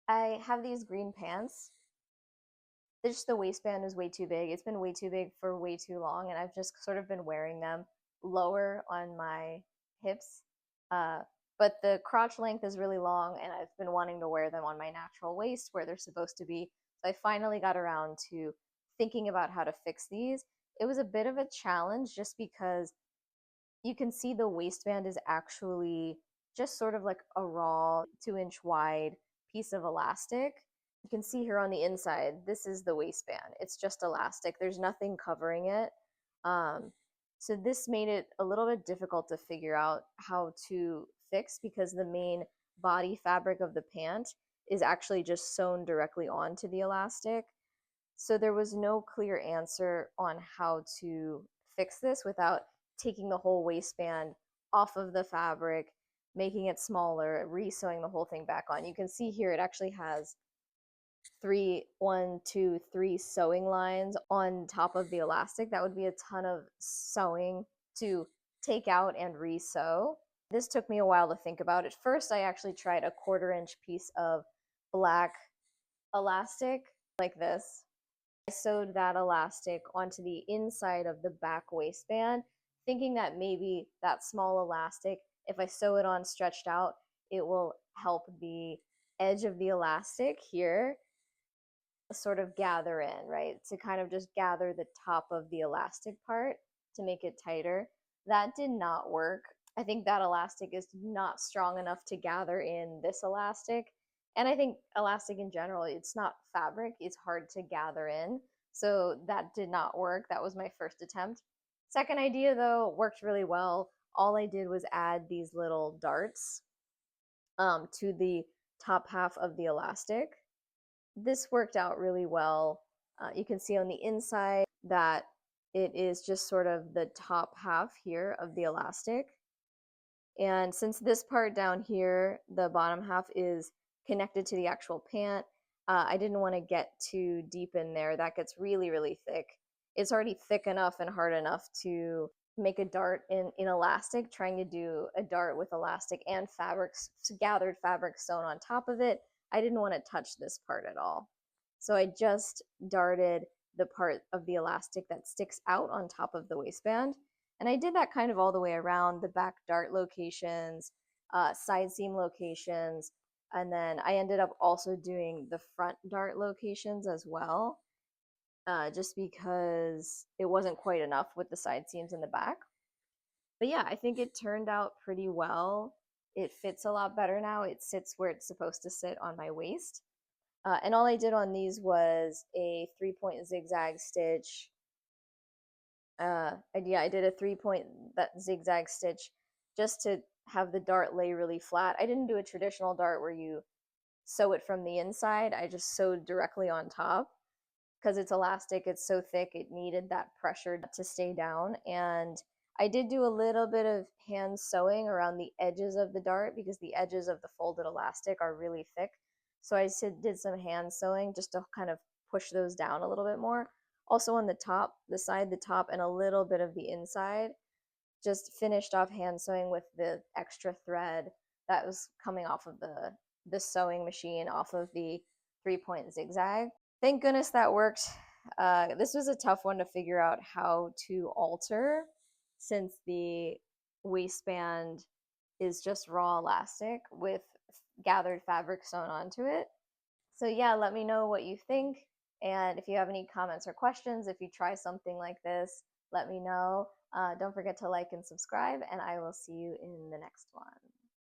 I have these green pants. Just the waistband is way too big. It's been way too big for way too long, and I've just sort of been wearing them lower on my hips. Uh, but the crotch length is really long, and I've been wanting to wear them on my natural waist where they're supposed to be. So I finally got around to thinking about how to fix these. It was a bit of a challenge just because you can see the waistband is actually just sort of like a raw 2-inch wide piece of elastic. You can see here on the inside, this is the waistband. It's just elastic. There's nothing covering it. Um, so this made it a little bit difficult to figure out how to fix because the main body fabric of the pant is actually just sewn directly onto the elastic. So there was no clear answer on how to fix this without taking the whole waistband off of the fabric, making it smaller, re-sewing the whole thing back on. You can see here it actually has three sewing lines on top of the elastic. That would be a ton of sewing to take out and re-sew. This took me a while to think about. At first, I actually tried a 1/4-inch piece of black elastic like this. I sewed that elastic onto the inside of the back waistband, thinking that maybe that small elastic, if I sew it on stretched out, it will help the edge of the elastic here sort of gather in, right? To kind of just gather the top of the elastic part to make it tighter. That did not work. I think that elastic is not strong enough to gather in this elastic. And I think elastic in general, it's not fabric, it's hard to gather in. So that did not work. That was my first attempt. Second idea, though, worked really well. All I did was add these little darts to the top half of the elastic. This worked out really well. You can see on the inside that it is just sort of the top half here of the elastic. And since this part down here, the bottom half is connected to the actual pant, I didn't want to get too deep in there. That gets really, really thick. It's already thick enough and hard enough to make a dart in elastic. Trying to do a dart with elastic and fabrics, gathered fabric sewn on top of it, I didn't want to touch this part at all. So I just darted the part of the elastic that sticks out on top of the waistband. And I did that kind of all the way around the back dart locations, side seam locations, and then I ended up also doing the front dart locations as well, just because it wasn't quite enough with the side seams in the back. But yeah, I think it turned out pretty well. It fits a lot better now. It sits where it's supposed to sit on my waist. And all I did on these was a 3-point zigzag stitch. I did a 3-point zigzag stitch just to have the dart lay really flat. I didn't do a traditional dart where you sew it from the inside. I just sewed directly on top because it's elastic, it's so thick, it needed that pressure to stay down. And I did do a little bit of hand sewing around the edges of the dart because the edges of the folded elastic are really thick. So I did some hand sewing just to kind of push those down a little bit more. Also on the top, the side, the top, and a little bit of the inside, just finished off hand sewing with the extra thread that was coming off of the sewing machine off of the 3-point zigzag. Thank goodness that worked. This was a tough one to figure out how to alter since the waistband is just raw elastic with gathered fabric sewn onto it. So yeah, let me know what you think. And if you have any comments or questions, if you try something like this, let me know. Don't forget to like and subscribe, and I will see you in the next one.